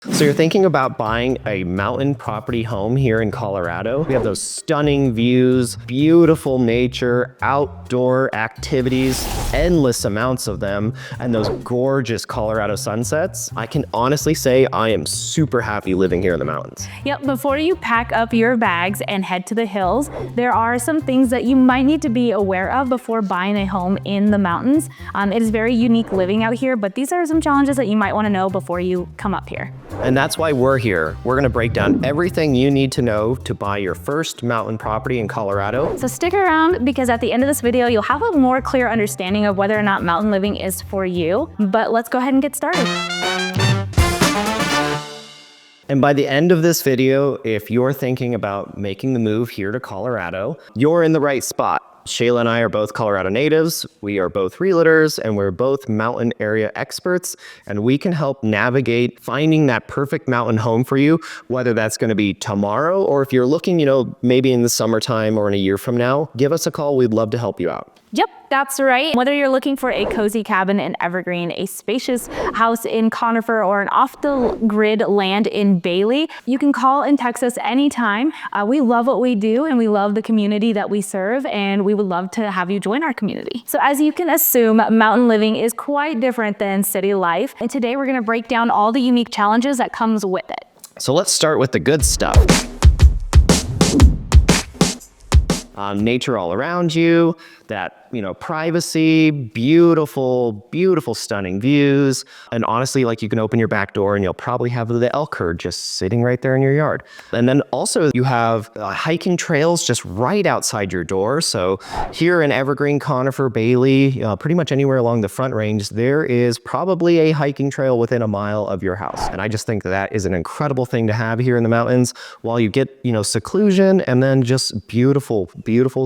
So you're thinking about buying a mountain property home here in Colorado. We have those stunning views, beautiful nature, outdoor activities, endless amounts of them, and those gorgeous Colorado sunsets. I can honestly say I am super happy living here in the mountains. Yep, before you pack up your bags and head to the hills, there are some things that you might need to be aware of before buying a home in the mountains. It is very unique living out here, but these are some challenges that you might want to know before you come up here. And that's why we're here. We're gonna break down everything you need to know to buy your first mountain property in Colorado. So stick around, because at the end of this video, you'll have a more clear understanding of whether or not mountain living is for you. But let's go ahead and get started. And by the end of this video, if you're thinking about making the move here to Colorado, you're in the right spot. Shayla and I are both Colorado natives. We are both realtors, and we're both mountain area experts, and we can help navigate finding that perfect mountain home for you, whether that's going to be tomorrow or if you're looking, maybe in the summertime or in a year from now. Give us a call. We'd love to help you out. Yep, that's right. Whether you're looking for a cozy cabin in Evergreen, a spacious house in Conifer, or an off-the-grid land in Bailey, you can call and text us anytime. We love what we do, and we love the community that we serve, and we would love to have you join our community. So as you can assume, mountain living is quite different than city life, and today we're gonna break down all the unique challenges that comes with it. So let's start with the good stuff. Nature all around you, that, privacy, beautiful, stunning views. And honestly, you can open your back door and you'll probably have the elk herd just sitting right there in your yard. And then also you have hiking trails just right outside your door. So here in Evergreen, Conifer, Bailey, pretty much anywhere along the Front Range, there is probably a hiking trail within a mile of your house. And I just think that is an incredible thing to have here in the mountains, while you get, seclusion and then just beautiful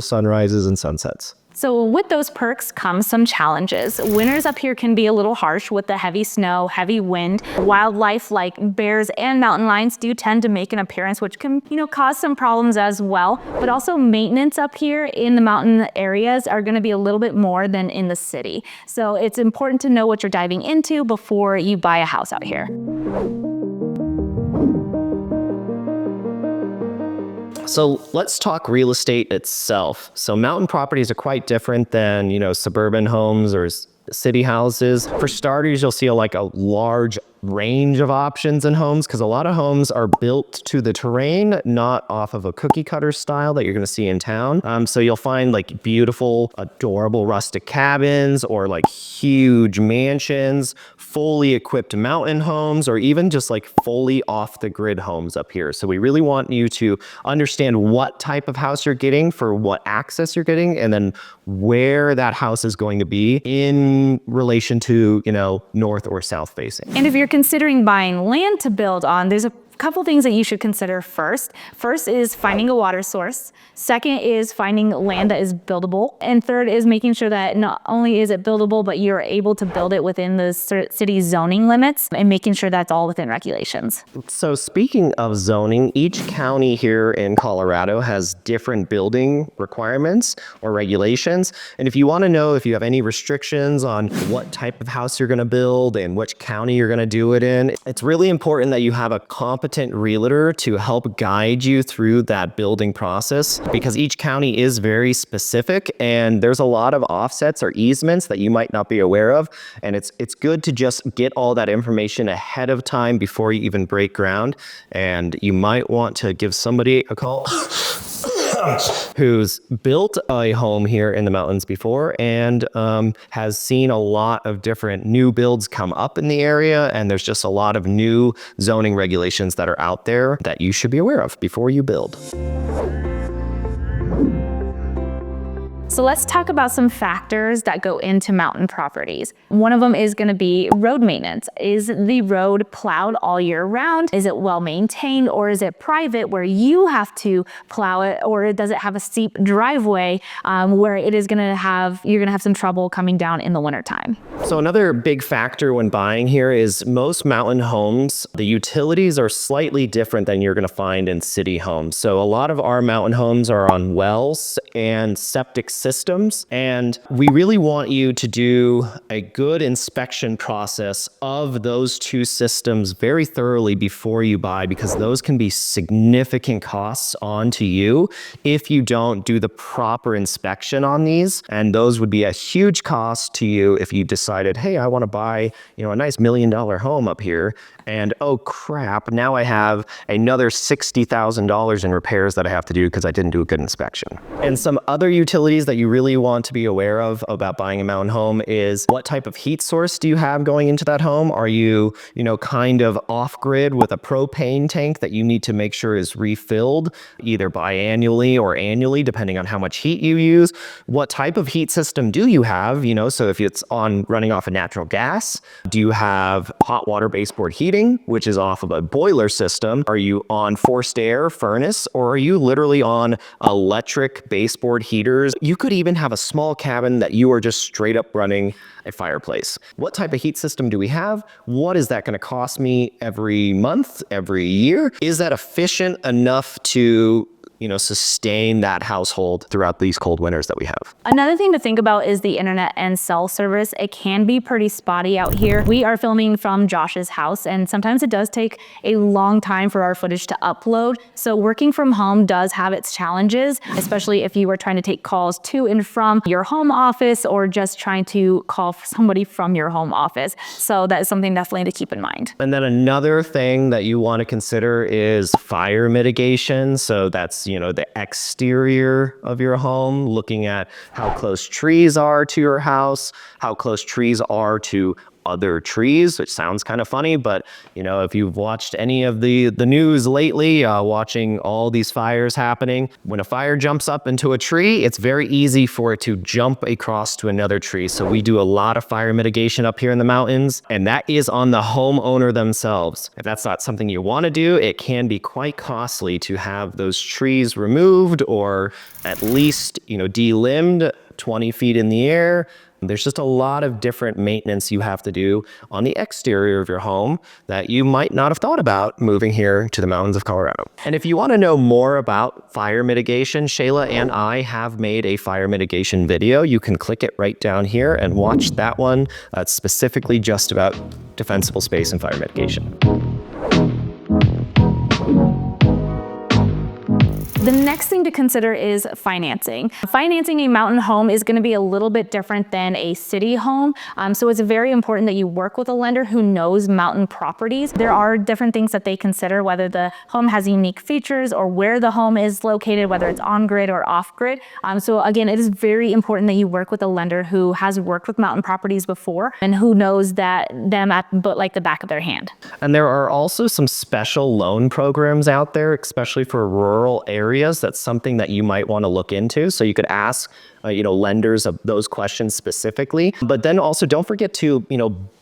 sunrises and sunsets. So with those perks comes some challenges. Winters up here can be a little harsh with the heavy snow, heavy wind. Wildlife like bears and mountain lions do tend to make an appearance, which can, cause some problems as well. But also maintenance up here in the mountain areas are going to be a little bit more than in the city. So it's important to know what you're diving into before you buy a house out here. So let's talk real estate itself. So mountain properties are quite different than, suburban homes or city houses. For starters, you'll see a large range of options in homes, because a lot of homes are built to the terrain, not off of a cookie cutter style that you're going to see in town. So you'll find beautiful, adorable rustic cabins, or huge mansions, fully equipped mountain homes, or even just fully off the grid homes up here. So we really want you to understand what type of house you're getting, for what access you're getting, and then where that house is going to be in relation to, north or south facing. And if you're considering buying land to build on, there's a couple things that you should consider first. First is finding a water source. Second is finding land that is buildable. And third is making sure that not only is it buildable, but you're able to build it within the city zoning limits, and making sure that's all within regulations. So speaking of zoning, each county here in Colorado has different building requirements or regulations. And if you want to know if you have any restrictions on what type of house you're going to build and which county you're going to do it in, it's really important that you have a competent realtor to help guide you through that building process, because each county is very specific and there's a lot of offsets or easements that you might not be aware of. And it's good to just get all that information ahead of time before you even break ground. And you might want to give somebody a call who's built a home here in the mountains before and has seen a lot of different new builds come up in the area. And there's just a lot of new zoning regulations that are out there that you should be aware of before you build. So let's talk about some factors that go into mountain properties. One of them is going to be road maintenance. Is the road plowed all year round? Is it well maintained, or is it private where you have to plow it, or does it have a steep driveway where you're going to have some trouble coming down in the wintertime? So another big factor when buying here is most mountain homes, the utilities are slightly different than you're going to find in city homes. So a lot of our mountain homes are on wells and septic systems. And we really want you to do a good inspection process of those two systems very thoroughly before you buy, because those can be significant costs onto you if you don't do the proper inspection on these. And those would be a huge cost to you if you decided, hey, I want to buy, a nice $1 million home up here. And oh crap, now I have another $60,000 in repairs that I have to do because I didn't do a good inspection. And some other utilities that you really want to be aware of about buying a mountain home is, what type of heat source do you have going into that home? Are you, kind of off grid with a propane tank that you need to make sure is refilled either biannually or annually, depending on how much heat you use? What type of heat system do you have? So if it's running off of natural gas, do you have hot water baseboard heating, which is off of a boiler system? Are you on forced air furnace, or are you literally on electric baseboard heaters? You could even have a small cabin that you are just straight up running a fireplace. What type of heat system do we have? What is that going to cost me every month, every year? Is that efficient enough to sustain that household throughout these cold winters that we have? Another thing to think about is the internet and cell service. It can be pretty spotty out here. We are filming from Josh's house, and sometimes it does take a long time for our footage to upload. So working from home does have its challenges, especially if you are trying to take calls to and from your home office, or just trying to call somebody from your home office. So that is something definitely to keep in mind. And then another thing that you want to consider is fire mitigation. So that's the exterior of your home, looking at how close trees are to your house, how close trees are to other trees, which sounds kind of funny, but if you've watched any of the news lately, watching all these fires happening, when a fire jumps up into a tree, it's very easy for it to jump across to another tree. So we do a lot of fire mitigation up here in the mountains, and that is on the homeowner themselves. If that's not something you want to do, it can be quite costly to have those trees removed, or at least delimbed 20 feet in the air. There's just a lot of different maintenance you have to do on the exterior of your home that you might not have thought about moving here to the mountains of Colorado. And if you want to know more about fire mitigation, Shayla and I have made a fire mitigation video. You can click it right down here and watch that one. It's specifically just about defensible space and fire mitigation. The next thing to consider is financing. Financing a mountain home is going to be a little bit different than a city home. So it's very important that you work with a lender who knows mountain properties. There are different things that they consider, whether the home has unique features or where the home is located, whether it's on grid or off grid. So again, it is very important that you work with a lender who has worked with mountain properties before and who knows them at the back of their hand. And there are also some special loan programs out there, especially for rural areas. That's something that you might want to look into. So you could ask, lenders of those questions specifically. But then also don't forget to,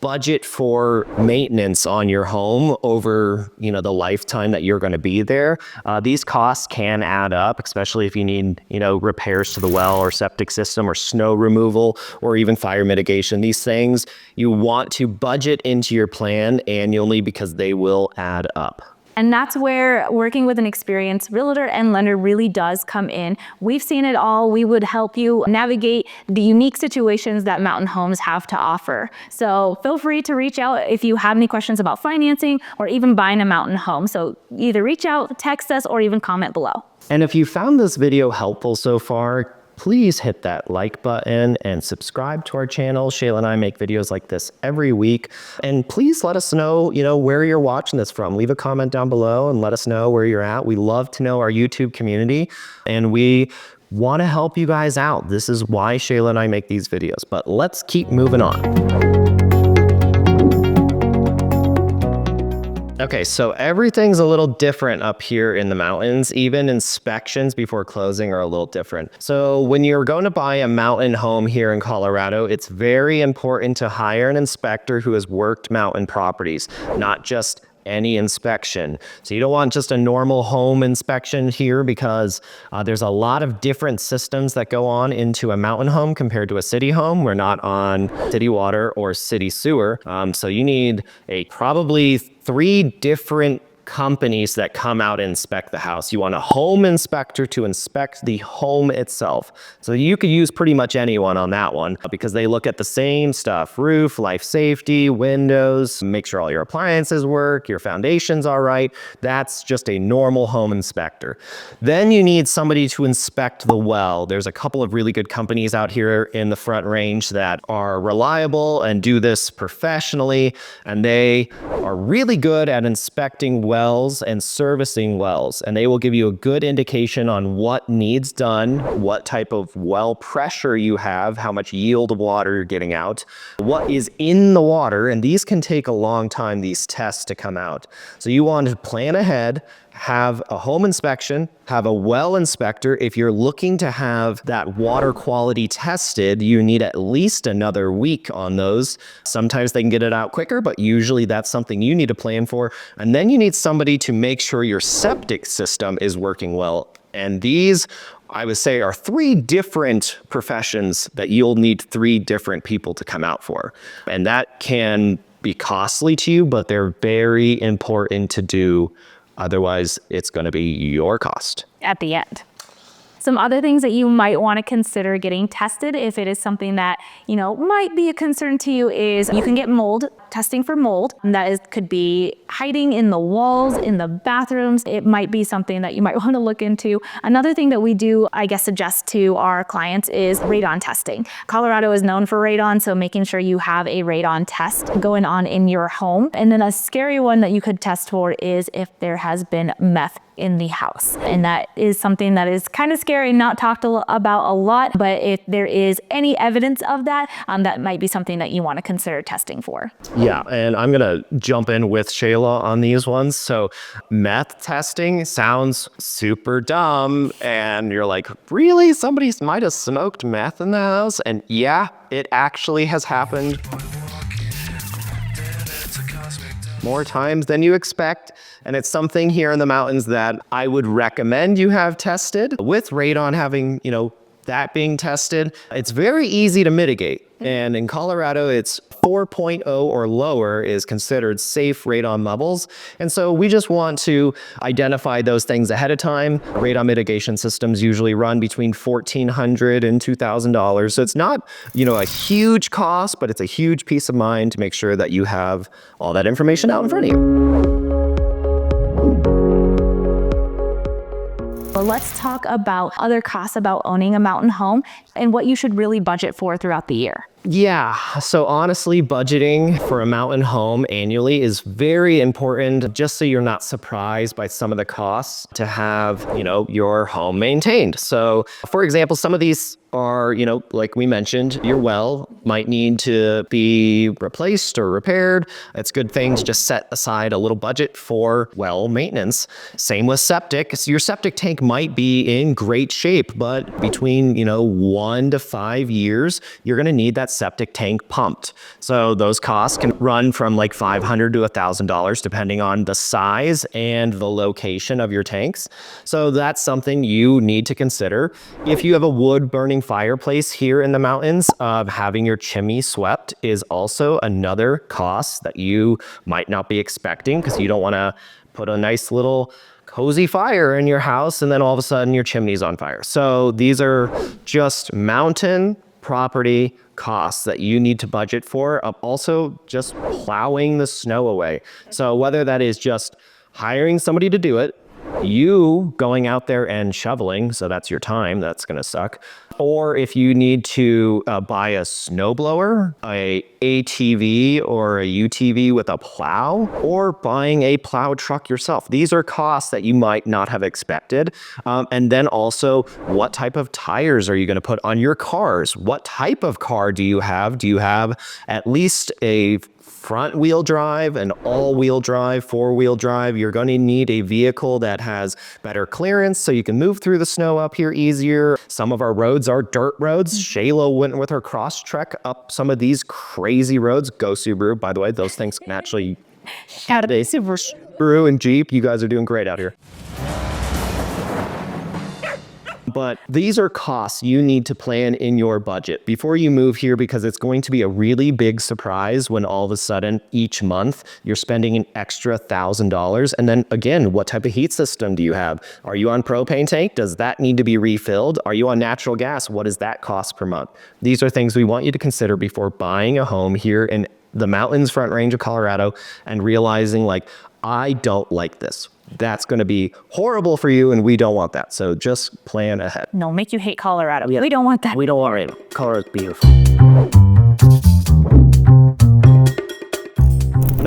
budget for maintenance on your home over, the lifetime that you're going to be there. These costs can add up, especially if you need, repairs to the well or septic system or snow removal or even fire mitigation. These things you want to budget into your plan annually because they will add up. And that's where working with an experienced realtor and lender really does come in. We've seen it all. We would help you navigate the unique situations that mountain homes have to offer. So feel free to reach out if you have any questions about financing or even buying a mountain home. So either reach out, text us, or even comment below. And if you found this video helpful so far, please hit that like button and subscribe to our channel. Shayla and I make videos like this every week. And please let us know, where you're watching this from. Leave a comment down below and let us know where you're at. We love to know our YouTube community, and we want to help you guys out. This is why Shayla and I make these videos. But let's keep moving on. Okay, so everything's a little different up here in the mountains. Even inspections before closing are a little different. So when you're going to buy a mountain home here in Colorado, it's very important to hire an inspector who has worked mountain properties, not just any inspection. So you don't want just a normal home inspection here, because there's a lot of different systems that go on into a mountain home compared to a city home. We're not on city water or city sewer. So you need probably 3 different companies that come out and inspect the house. You want a home inspector to inspect the home itself. So you could use pretty much anyone on that one because they look at the same stuff: roof, life safety, windows, make sure all your appliances work, your foundation's all right. That's just a normal home inspector. Then you need somebody to inspect the well. There's a couple of really good companies out here in the Front Range that are reliable and do this professionally, and they are really good at inspecting wells and servicing wells, and they will give you a good indication on what needs done, what type of well pressure you have, how much yield of water you're getting out, what is in the water, and these can take a long time, these tests, to come out. So you want to plan ahead, have a home inspection, have a well inspector. If you're looking to have that water quality tested, you need at least another week on those. Sometimes they can get it out quicker, but usually that's something you need to plan for. And then you need somebody to make sure your septic system is working well. And these, I would say, are 3 different professions that you'll need 3 different people to come out for. And that can be costly to you, but they're very important to do. Otherwise, it's going to be your cost At the end. Some other things that you might want to consider getting tested if it is something that, might be a concern to you is you can get mold, testing for mold. And that could be hiding in the walls, in the bathrooms. It might be something that you might want to look into. Another thing that we do, suggest to our clients is radon testing. Colorado is known for radon, so making sure you have a radon test going on in your home. And then a scary one that you could test for is if there has been meth in the house. And that is something that is kind of scary, not talked about a lot, but if there is any evidence of that, that might be something that you want to consider testing for. Yeah, and I'm going to jump in with Shayla on these ones. So meth testing sounds super dumb, and you're like, really? Somebody might have smoked meth in the house? And yeah, it actually has happened more times than you expect. And it's something here in the mountains that I would recommend you have tested. With radon having, that being tested, it's very easy to mitigate. And in Colorado, it's 4.0 or lower is considered safe radon levels. And so we just want to identify those things ahead of time. Radon mitigation systems usually run between $1,400 and $2,000. So it's not, a huge cost, but it's a huge peace of mind to make sure that you have all that information out in front of you. Well, let's talk about other costs about owning a mountain home and what you should really budget for throughout the year. Yeah, so honestly, budgeting for a mountain home annually is very important, just so you're not surprised by some of the costs to have, your home maintained. So, for example, some of these are, like we mentioned, your well might need to be replaced or repaired. It's a good thing to just set aside a little budget for well maintenance. Same with septic. So your septic tank might be in great shape, but between, 1 to 5 years, you're going to need that septic tank pumped. So those costs can run from like $500 to $1,000 depending on the size and the location of your tanks. So that's something you need to consider. If you have a wood burning fireplace here in the mountains, having your chimney swept is also another cost that you might not be expecting, because you don't want to put a nice little cozy fire in your house and then all of a sudden your chimney's on fire. So these are just mountain property costs that you need to budget for. Also just plowing the snow away. So whether that is just hiring somebody to do it, you going out there and shoveling, so that's your time, that's going to suck. Or if you need to buy a snowblower, a ATV or a UTV with a plow, or buying a plow truck yourself. These are costs that you might not have expected. And then also, what type of tires are you going to put on your cars? What type of car do you have? Do you have at least a front wheel drive, an all wheel drive, 4-wheel drive? You're going to need a vehicle that has better clearance so you can move through the snow up here easier. Some of our roads are dirt roads. Shayla went with her cross trek up some of these crazy roads. Go Subaru, by the way, those things can actually Shout out to Subaru and Jeep. You guys are doing great out here. But these are costs you need to plan in your budget before you move here, because it's going to be a really big surprise when all of a sudden each month you're spending an extra $1,000. And then again, what type of heat system do you have? Are you on propane tank? Does that need to be refilled? Are you on natural gas? What does that cost per month? These are things we want you to consider before buying a home here in the mountains Front Range of Colorado and realizing like, I don't like this. That's going to be horrible for you, and we don't want that. So just plan ahead. No, make you hate Colorado. We don't want that. We don't want it. Colorado's beautiful.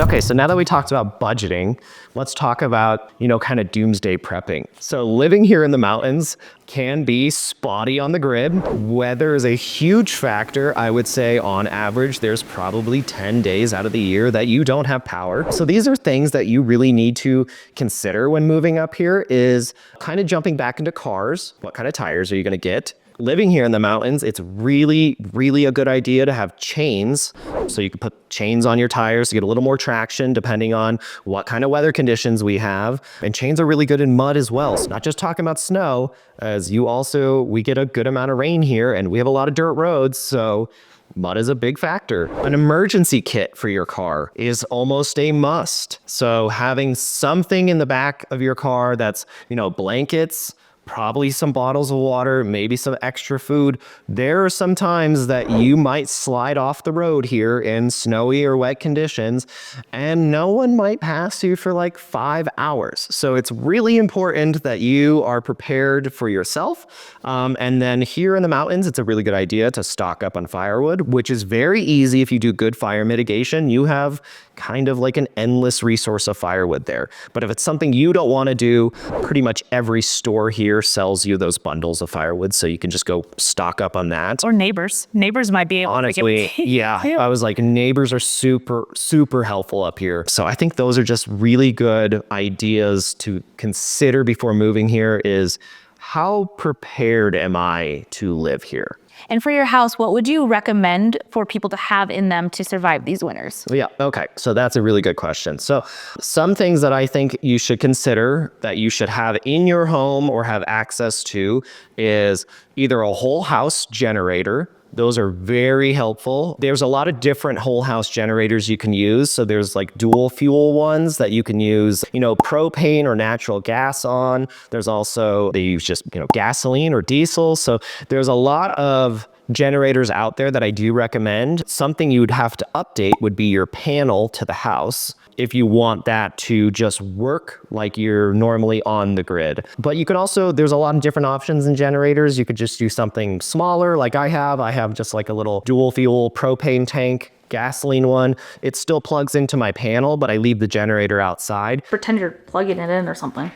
Okay, so now that we talked about budgeting, let's talk about, kind of doomsday prepping. So living here in the mountains can be spotty on the grid. Weather is a huge factor. I would say on average, there's probably 10 days out of the year that you don't have power. So these are things that you really need to consider when moving up here, is kind of jumping back into cars. What kind of tires are you gonna get? Living here in the mountains, it's really, really a good idea to have chains. So you can put chains on your tires to get a little more traction depending on what kind of weather conditions we have. And chains are really good in mud as well. So not just talking about snow, as we get a good amount of rain here and we have a lot of dirt roads. So mud is a big factor. An emergency kit for your car is almost a must. So having something in the back of your car that's, blankets, probably some bottles of water, maybe some extra food. There are some times that you might slide off the road here in snowy or wet conditions, and no one might pass you for like 5 hours. So it's really important that you are prepared for yourself. And then here in the mountains, it's a really good idea to stock up on firewood, which is very easy if you do good fire mitigation. You have kind of like an endless resource of firewood there. But if it's something you don't want to do, pretty much every store here sells you those bundles of firewood, so you can just go stock up on that. Or neighbors. Neighbors might be able Honestly, to yeah. I was like, neighbors are super, super helpful up here. So I think those are just really good ideas to consider before moving here, is how prepared am I to live here? And for your house, what would you recommend for people to have in them to survive these winters? Yeah, okay. So that's a really good question. So some things that I think you should consider that you should have in your home or have access to is either a whole house generator. Those are very helpful. There's a lot of different whole house generators you can use. So there's like dual fuel ones that you can use, propane or natural gas on. There's also, they use just, gasoline or diesel. So there's a lot of generators out there that I do recommend. Something you would have to update would be your panel to the house if you want that to just work like you're normally on the grid. But you can also, there's a lot of different options in generators. You could just do something smaller like I have. I have just like a little dual fuel propane tank gasoline one. It still plugs into my panel, but I leave the generator outside. Pretend you're plugging it in or something.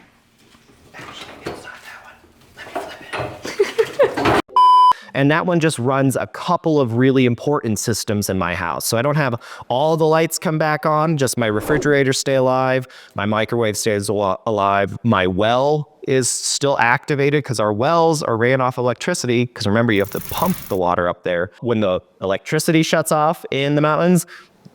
And that one just runs a couple of really important systems in my house. So I don't have all the lights come back on, just my refrigerator stay alive, my microwave stays alive, my well is still activated because our wells are ran off electricity, because remember, you have to pump the water up there. When the electricity shuts off in the mountains,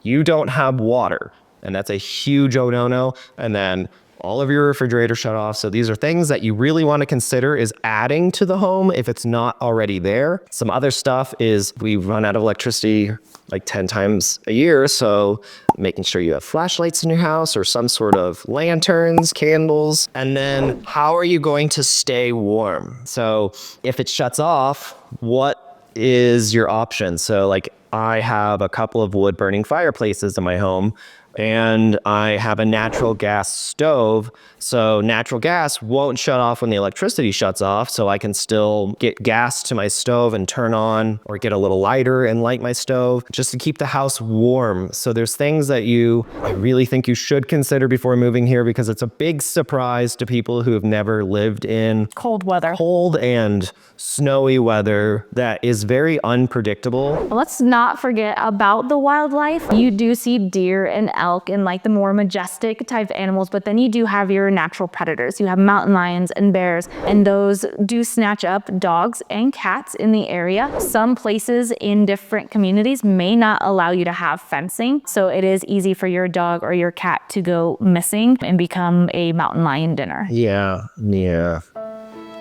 you don't have water. And that's a huge oh no. And then all of your refrigerator shut off. So these are things that you really want to consider is adding to the home if it's not already there. Some other stuff is we run out of electricity like 10 times a year. So making sure you have flashlights in your house or some sort of lanterns, candles. And then how are you going to stay warm? So if it shuts off, what is your option? So like I have a couple of wood burning fireplaces in my home, and I have a natural gas stove. So natural gas won't shut off when the electricity shuts off. So I can still get gas to my stove and turn on, or get a little lighter and light my stove just to keep the house warm. So there's things that I really think you should consider before moving here, because it's a big surprise to people who have never lived in cold and snowy weather that is very unpredictable. Let's not forget about the wildlife. You do see deer and elk and like the more majestic type animals, but then you do have your natural predators. You have mountain lions and bears, and those do snatch up dogs and cats in the area. Some places in different communities may not allow you to have fencing, so it is easy for your dog or your cat to go missing and become a mountain lion dinner. Yeah.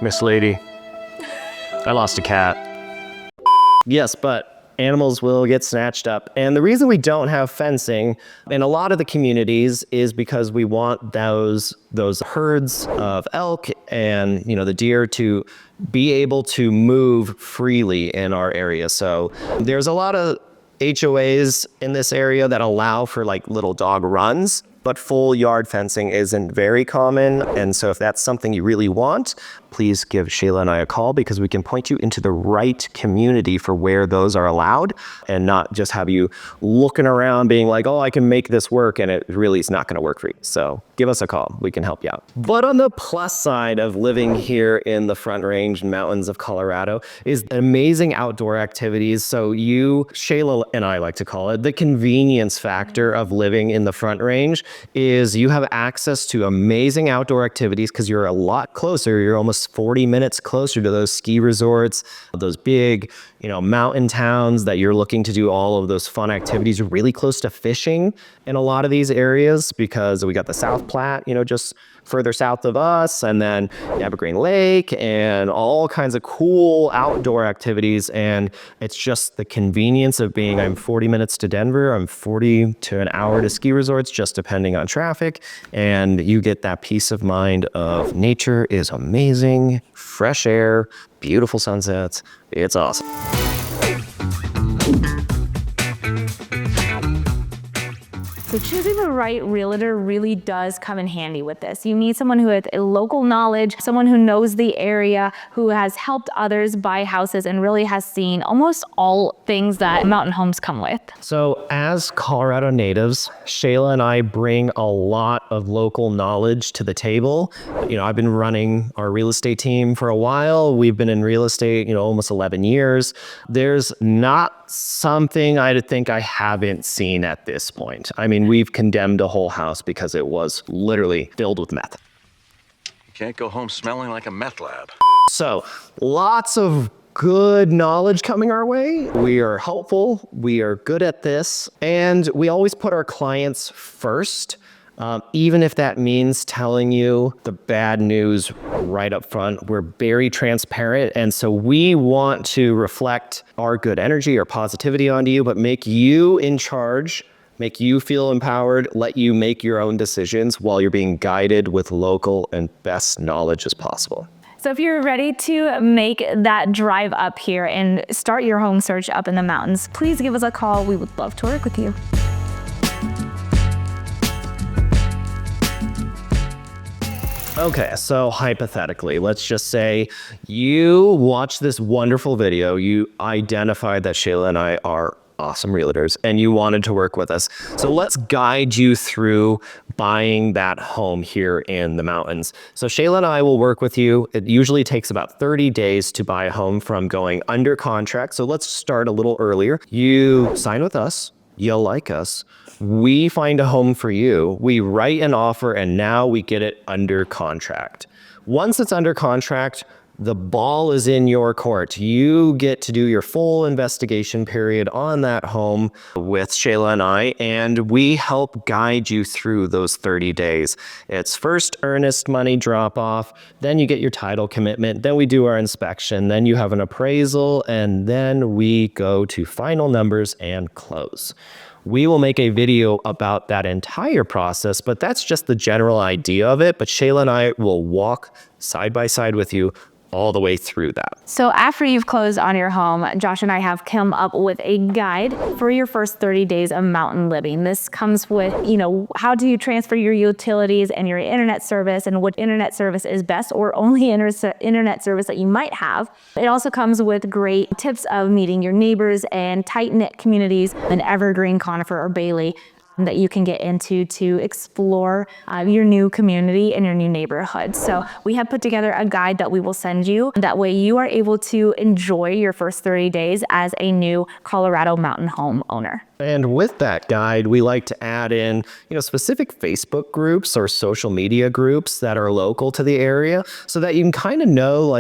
Miss Lady, I lost a cat. Yes, but animals will get snatched up. And the reason we don't have fencing in a lot of the communities is because we want those herds of elk and, the deer to be able to move freely in our area. So there's a lot of HOAs in this area that allow for like little dog runs, but full yard fencing isn't very common. And so if that's something you really want, please give Shayla and I a call, because we can point you into the right community for where those are allowed, and not just have you looking around being like, oh, I can make this work, and it really is not going to work for you. So give us a call. We can help you out. But on the plus side of living here in the Front Range and mountains of Colorado is amazing outdoor activities. So Shayla and I like to call it the convenience factor of living in the Front Range, is you have access to amazing outdoor activities because you're a lot closer. You're almost 40 minutes closer to those ski resorts, those big, mountain towns that you're looking to do all of those fun activities. You're really close to fishing in a lot of these areas because we got the South Platte, just further south of us, and then Evergreen Lake and all kinds of cool outdoor activities. And it's just the convenience of being, I'm 40 minutes to Denver, I'm 40 to an hour to ski resorts, just depending on traffic. And you get that peace of mind of nature is amazing, fresh air, beautiful sunsets. It's awesome. So choosing the right realtor really does come in handy with this. You need someone who has a local knowledge, someone who knows the area, who has helped others buy houses and really has seen almost all things that mountain homes come with. So as Colorado natives, Shayla and I bring a lot of local knowledge to the table. I've been running our real estate team for a while. We've been in real estate, almost 11 years. There's not something I think I haven't seen at this point. I mean, we've condemned a whole house because it was literally filled with meth. You can't go home smelling like a meth lab. So lots of good knowledge coming our way. We are helpful. We are good at this. And we always put our clients first. Even if that means telling you the bad news right up front. We're very transparent. And so we want to reflect our good energy or positivity onto you, but make you in charge, make you feel empowered, let you make your own decisions while you're being guided with local and best knowledge as possible. So if you're ready to make that drive up here and start your home search up in the mountains, please give us a call. We would love to work with you. Okay, so hypothetically, let's just say you watch this wonderful video, you identified that Shayla and I are awesome realtors and you wanted to work with us. So let's guide you through buying that home here in the mountains. So Shayla and I will work with you. It usually takes about 30 days to buy a home from going under contract. So let's start a little earlier. You sign with us, you'll like us. We find a home for you, we write an offer, and now we get it under contract. Once it's under contract, the ball is in your court. You get to do your full investigation period on that home with Shayla and I, and we help guide you through those 30 days. It's first earnest money drop off, then you get your title commitment, then we do our inspection, then you have an appraisal, and then we go to final numbers and close. We will make a video about that entire process, but that's just the general idea of it. But Shayla and I will walk side by side with you all the way through that. So after you've closed on your home, Josh and I have come up with a guide for your first 30 days of mountain living. This comes with, how do you transfer your utilities and your internet service and what internet service is best or only internet service that you might have. It also comes with great tips of meeting your neighbors and tight-knit communities in Evergreen, Conifer, or Bailey that you can get into to explore your new community and your new neighborhood. So we have put together a guide that we will send you. That way you are able to enjoy your first 30 days as a new Colorado mountain home owner. And with that guide, we like to add in, specific Facebook groups or social media groups that are local to the area so that you can kind of know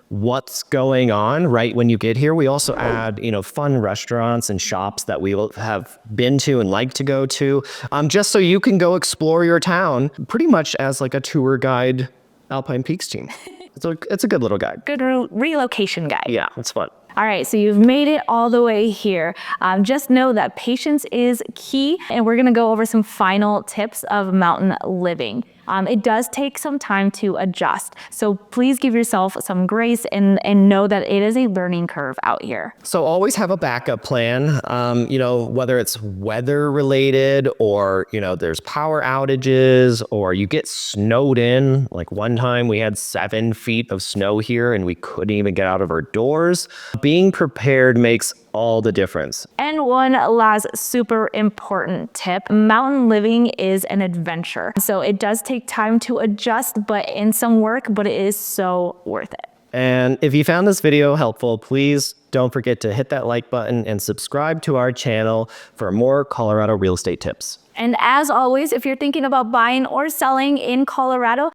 what's going on right when you get here. We also add, fun restaurants and shops that we will have been to and like to go to, just so you can go explore your town pretty much as like a tour guide Alpine Peaks team. It's a good little guide. Good relocation guide. Yeah, it's fun. All right, so you've made it all the way here. Just know that patience is key, and we're gonna go over some final tips of mountain living. It does take some time to adjust, so please give yourself some grace and know that it is a learning curve out here. So always have a backup plan, whether it's weather related or, there's power outages or you get snowed in. Like one time we had 7 feet of snow here and we couldn't even get out of our doors. Being prepared makes all the difference. And one last super important tip, mountain living is an adventure. So it does take time to adjust, but it is so worth it. And if you found this video helpful, please don't forget to hit that like button and subscribe to our channel for more Colorado real estate tips. And as always, if you're thinking about buying or selling in Colorado,